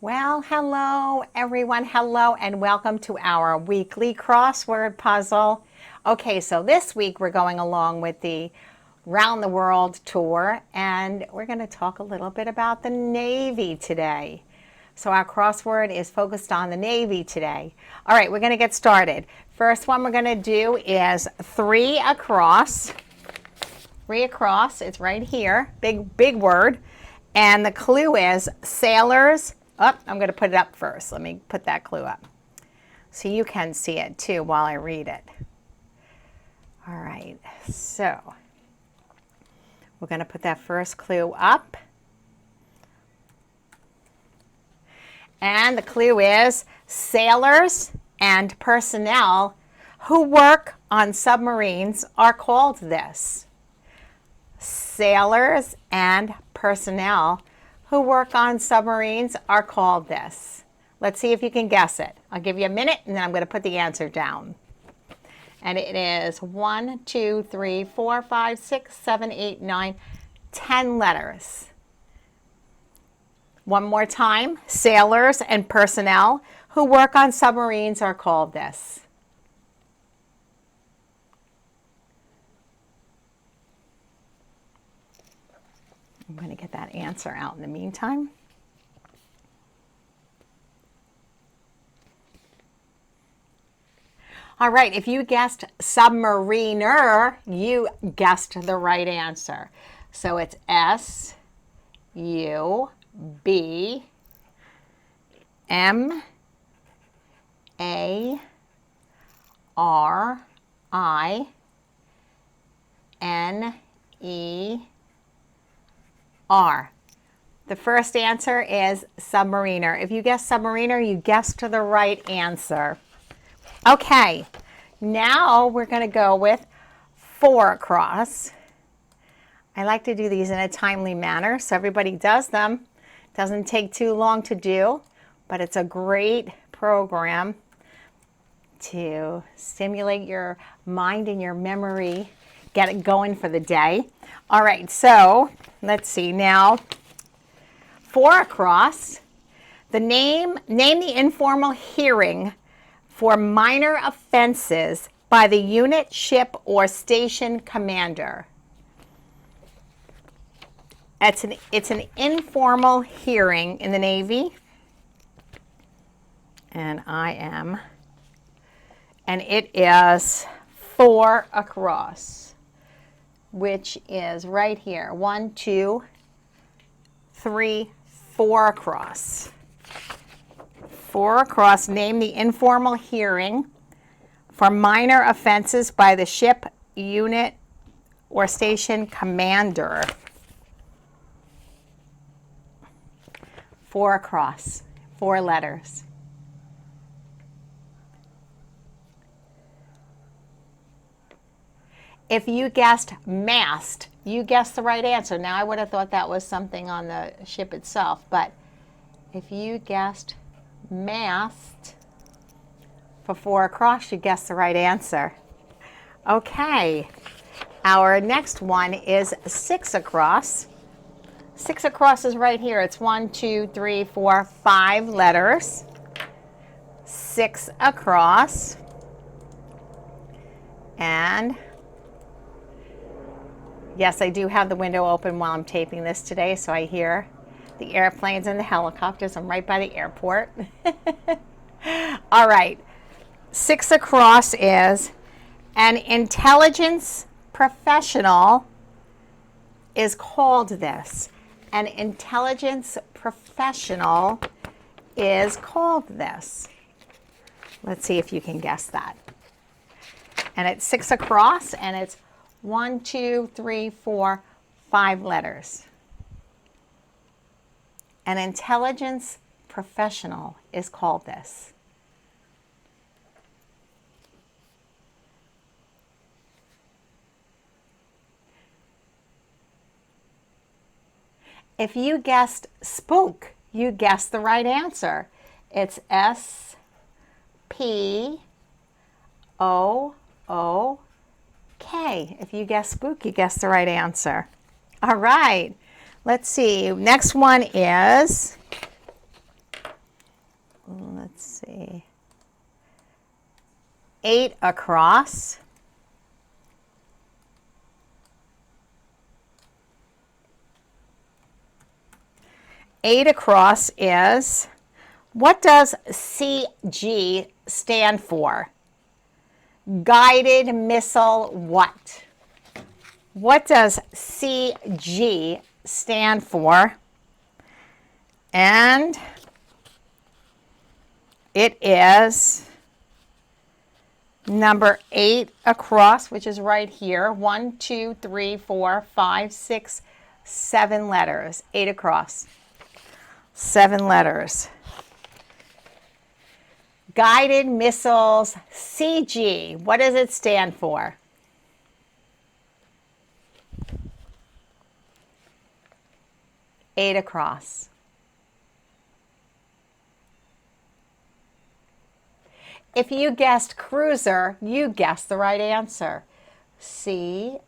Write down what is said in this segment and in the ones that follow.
Well, hello everyone. Hello and welcome to our weekly crossword puzzle. Okay, so this week we're going along with the Round the World tour and we're going to talk a little bit about the Navy today. So our crossword is focused on the Navy today. All right, we're going to get started. First one we're going to do is three across. Three across, it's right here, big word. And the clue is sailors. Oh, I'm going to put it up first. Let me put that clue up so you can see it too while I read it. All right, so we're going to put that first clue up. And the clue is sailors and personnel who work on submarines are called this. Sailors and personnel who work on submarines are called this. Let's see if you can guess it. I'll give you a minute and then I'm going to put the answer down. And it is 1, 2, 3, 4, 5, 6, 7, 8, 9, 10 letters. One more time. Sailors and personnel who work on submarines are called this. I'm going to get that answer out in the meantime. All right, if you guessed submariner, you guessed the right answer. So it's S-U-B-M-A-R-I-N-E-R. The first answer is submariner. If you guessed submariner, you guessed the right answer. Okay, now we're going to go with four across. I like to do these in a timely manner so everybody does them. Doesn't take too long to do, but it's a great program to stimulate your mind and your memory, get it going for the day. All right, so let's see now. Four across. Name the informal hearing for minor offenses by the unit, ship, or station commander. It's an informal hearing in the Navy. And it is four across, which is right here. 1, 2, 3, 4 across. Four across. Name the informal hearing for minor offenses by the ship, unit, or station commander. Four across. 4 letters. If you guessed mast, you guessed the right answer. Now, I would have thought that was something on the ship itself, but if you guessed mast for 4 across, you guessed the right answer. Okay, our next one is 6 across. 6 across is right here. It's 1, 2, 3, 4, 5 letters. 6 across. And yes, I do have the window open while I'm taping this today, so I hear the airplanes and the helicopters. I'm right by the airport. All right. 6 across is an intelligence professional is called this. An intelligence professional is called this. Let's see if you can guess that. And it's 6 across, and it's 1, 2, 3, 4, 5 letters. An intelligence professional is called this. If you guessed spook, you guessed the right answer. It's S-P-O-O-K. If you guessed spook, you guessed the right answer. All right. Let's see. Next one is let's see, 8 across. Eight across is, what does CG stand for? Guided missile what? What does CG stand for? And it is number 8 across, which is right here. 1, 2, 3, 4, 5, 6, 7 letters. 8 across. 7 letters. Guided missiles, CG. What does it stand for? Eight across. If you guessed cruiser, you guessed the right answer. C-R-U-I-S-E-R.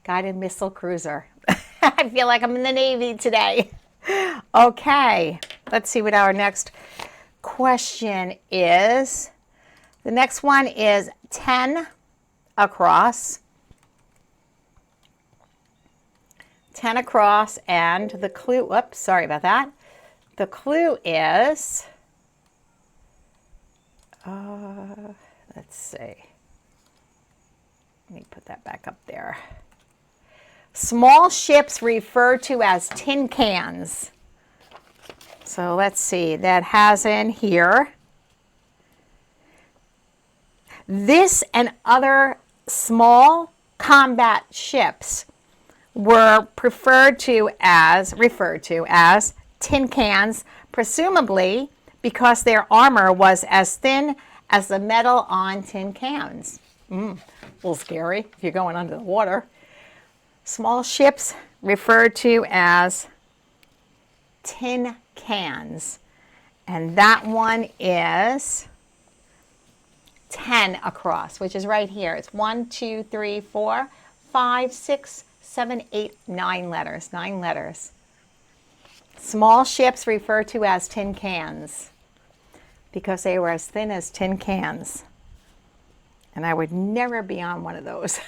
Guided missile cruiser. I feel like I'm in the Navy today. Okay, let's see what our next question is. The next one is 10 across. 10 across, and the clue, whoops, sorry about that. The clue is, let's see. Let me put that back up there. Small ships referred to as tin cans. So let's see, that has in here. This and other small combat ships were referred to as tin cans, presumably because their armor was as thin as the metal on tin cans. A little scary if you're going under the water. Small ships referred to as tin cans. And that one is 10 across, which is right here. It's 1, 2, 3, 4, 5, 6, 7, 8, 9 letters. 9 letters. Small ships referred to as tin cans because they were as thin as tin cans. And I would never be on one of those.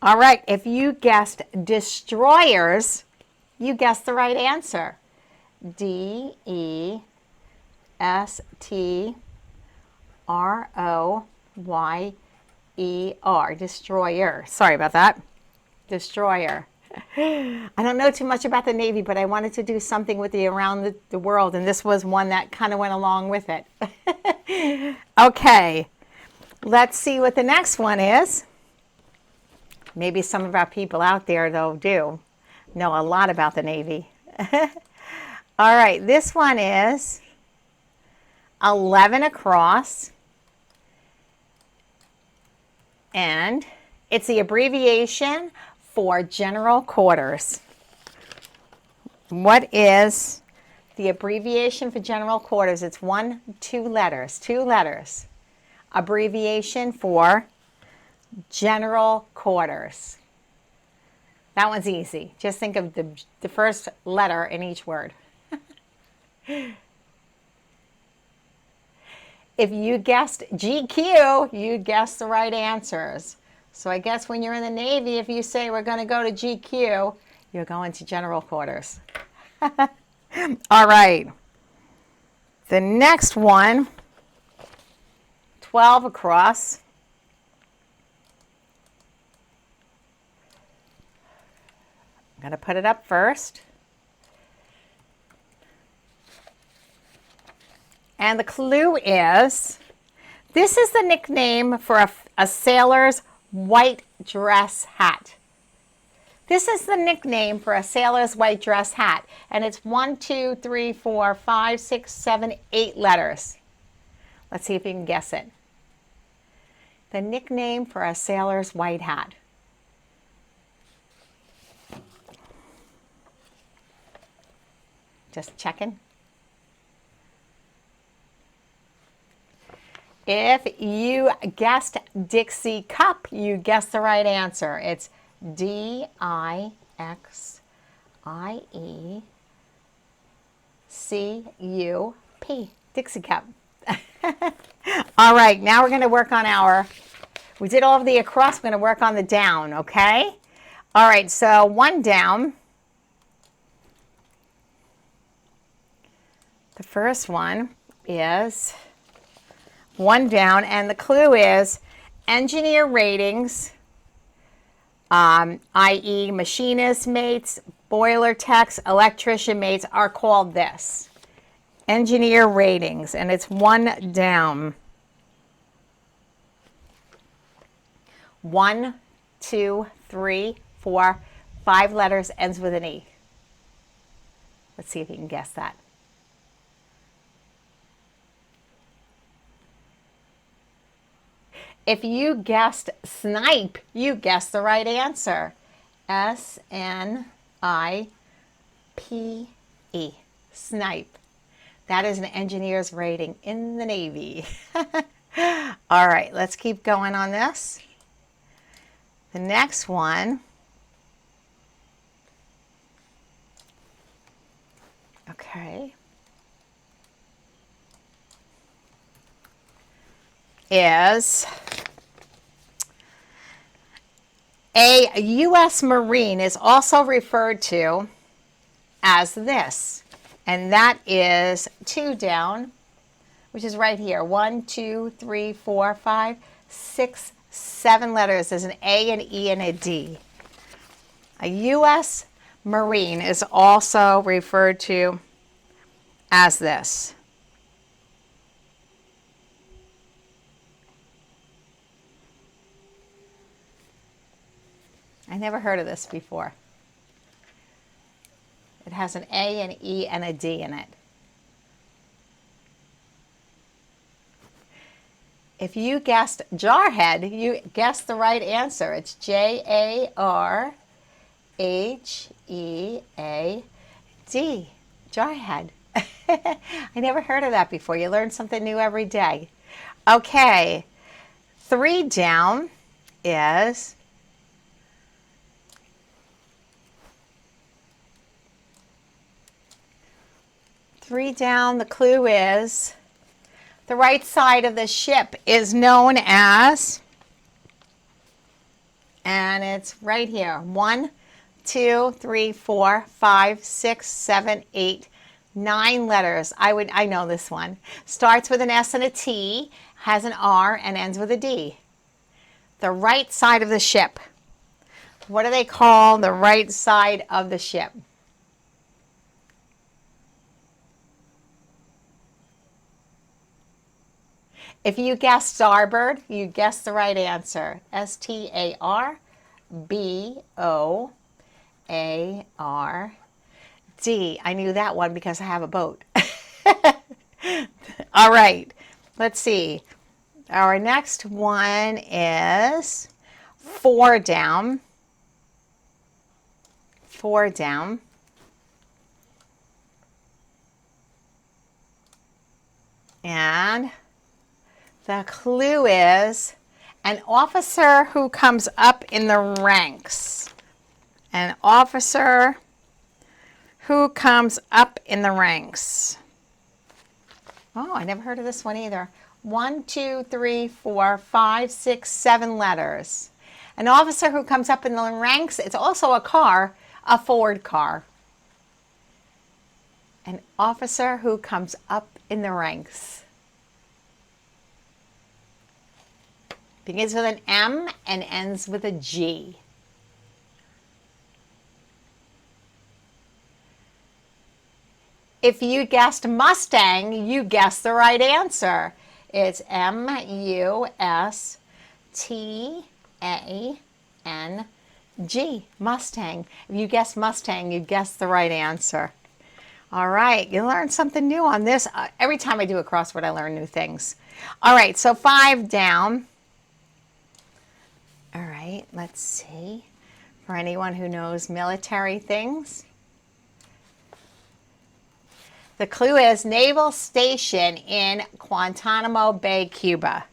All right, if you guessed destroyers, you guessed the right answer. D-E-S-T-R-O-Y-E-R, destroyer. Sorry about that. Destroyer. I don't know too much about the Navy, but I wanted to do something with the around the world, and this was one that kind of went along with it. Okay, let's see what the next one is. Maybe some of our people out there, though, do know a lot about the Navy. All right, this one is 11 across, and it's the abbreviation for general quarters. What is the abbreviation for general quarters? It's 2 letters. Abbreviation for general quarters. That one's easy. Just think of the first letter in each word. If you guessed GQ, you guessed the right answers. So I guess when you're in the Navy, if you say we're going to go to GQ, you're going to general quarters. All right. The next one, 12 across. I'm going to put it up first. And the clue is, this is the nickname for a sailor's white dress hat. This is the nickname for a sailor's white dress hat. And it's 1, 2, 3, 4, 5, 6, 7, 8 letters. Let's see if you can guess it. The nickname for a sailor's white hat. Just checking. If you guessed Dixie Cup, you guessed the right answer. It's Dixie-Cup. Dixie Cup. All right, now we're going to work on we did all of the across, we're going to work on the down, okay? All right, so one down. The first one is one down, and the clue is engineer ratings, i.e. machinist mates, boiler techs, electrician mates are called this. Engineer ratings, and it's one down. 1, 2, 3, 4, 5 letters, ends with an E. Let's see if you can guess that. If you guessed snipe, you guessed the right answer. S-N-I-P-E. Snipe. That is an engineer's rating in the Navy. All right, let's keep going on this. The next one. Okay. Is a U.S. Marine is also referred to as this, and that is 2 down, which is right here. 1, 2, 3, 4, 5, 6, 7 letters. There's an A, an E, and a D. A U.S. Marine is also referred to as this. I never heard of this before. It has an A, an E, and a D in it. If you guessed jarhead, you guessed the right answer. It's J-A-R-H-E-A-D. Jarhead. I never heard of that before. You learn something new every day. Okay. 3 down is the clue is the right side of the ship is known as, and it's right here, 1, 2, 3, 4, 5, 6, 7, 8, 9 letters. I know this one. Starts with an S and a T, has an R, and ends with a D. The right side of the ship. What do they call the right side of the ship? If you guessed starboard, you guessed the right answer. S-T-A-R-B-O-A-R-D. I knew that one because I have a boat. All right, let's see. Our next one is 4 down. 4 down. And the clue is an officer who comes up in the ranks. An officer who comes up in the ranks. Oh, I never heard of this one either. 1, 2, 3, 4, 5, 6, 7 letters. An officer who comes up in the ranks. It's also a car, a Ford car. An officer who comes up in the ranks. Begins with an M and ends with a G. If you guessed Mustang, you guessed the right answer. It's M-U-S-T-A-N-G, Mustang. If you guessed Mustang, you guessed the right answer. All right, you learn something new on this. Every time I do a crossword, I learn new things. All right, so 5 down. All right, let's see. For anyone who knows military things. The clue is Naval Station in Guantanamo Bay, Cuba.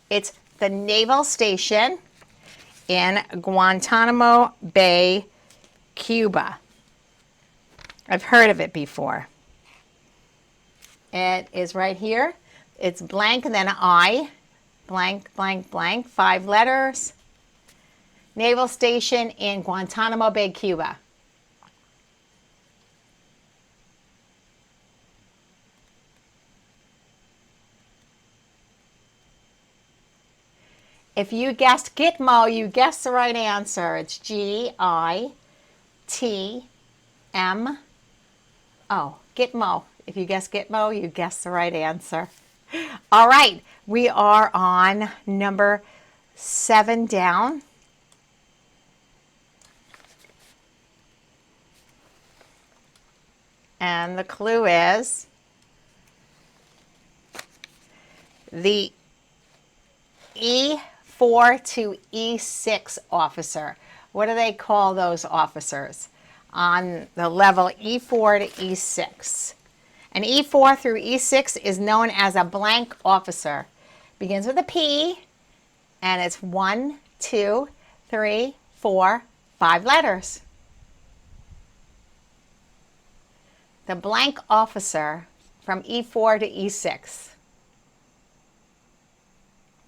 It's the Naval Station in Guantanamo Bay, Cuba. I've heard of it before. It is right here. It's blank and then I, blank, blank, blank, 5 letters. Naval Station in Guantanamo Bay, Cuba. If you guessed Gitmo, you guessed the right answer. It's G-I-T-M-O. Gitmo. If you guessed Gitmo, you guessed the right answer. All right, we are on number 7 down. And the clue is the E4 to E6 officer. What do they call those officers on the level E4 to E6? An E4 through E6 is known as a blank officer. Begins with a P, and it's 1, 2, 3, 4, 5 letters. The blank officer from E4 to E6.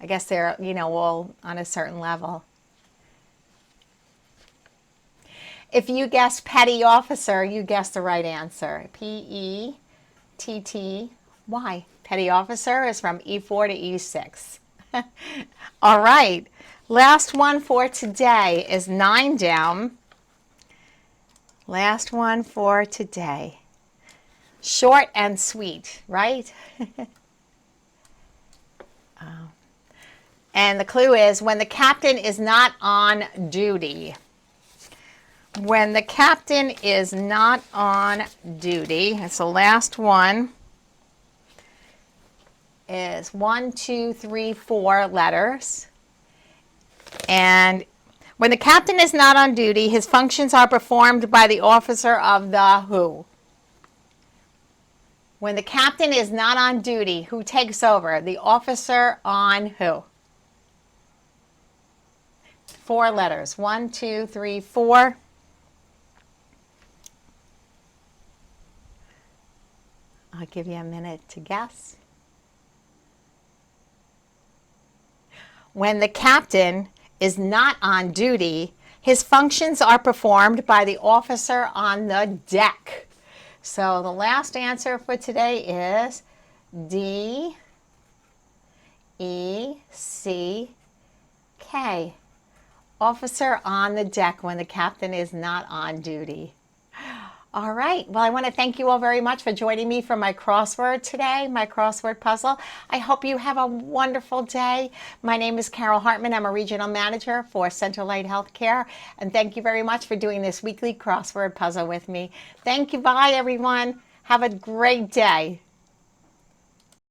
I guess they're, all on a certain level. If you guessed petty officer, you guessed the right answer. P-E-T-T-Y. Petty officer is from E4 to E6. All right. Last one for today is 9 down. Last one for today. Short and sweet, right? And the clue is when the captain is not on duty. When the captain is not on duty, it's the last one, is 1, 2, 3, 4 letters. And when the captain is not on duty, his functions are performed by the officer of the who? When the captain is not on duty, who takes over? The officer on who? 4 letters. 1, 2, 3, 4. I'll give you a minute to guess. When the captain is not on duty, his functions are performed by the officer on the deck. So the last answer for today is D-E-C-K. Officer on the deck when the captain is not on duty. All right. Well, I want to thank you all very much for joining me for my crossword today, my crossword puzzle. I hope you have a wonderful day. My name is Carol Hartman. I'm a regional manager for Central Light Healthcare. And thank you very much for doing this weekly crossword puzzle with me. Thank you. Bye, everyone. Have a great day.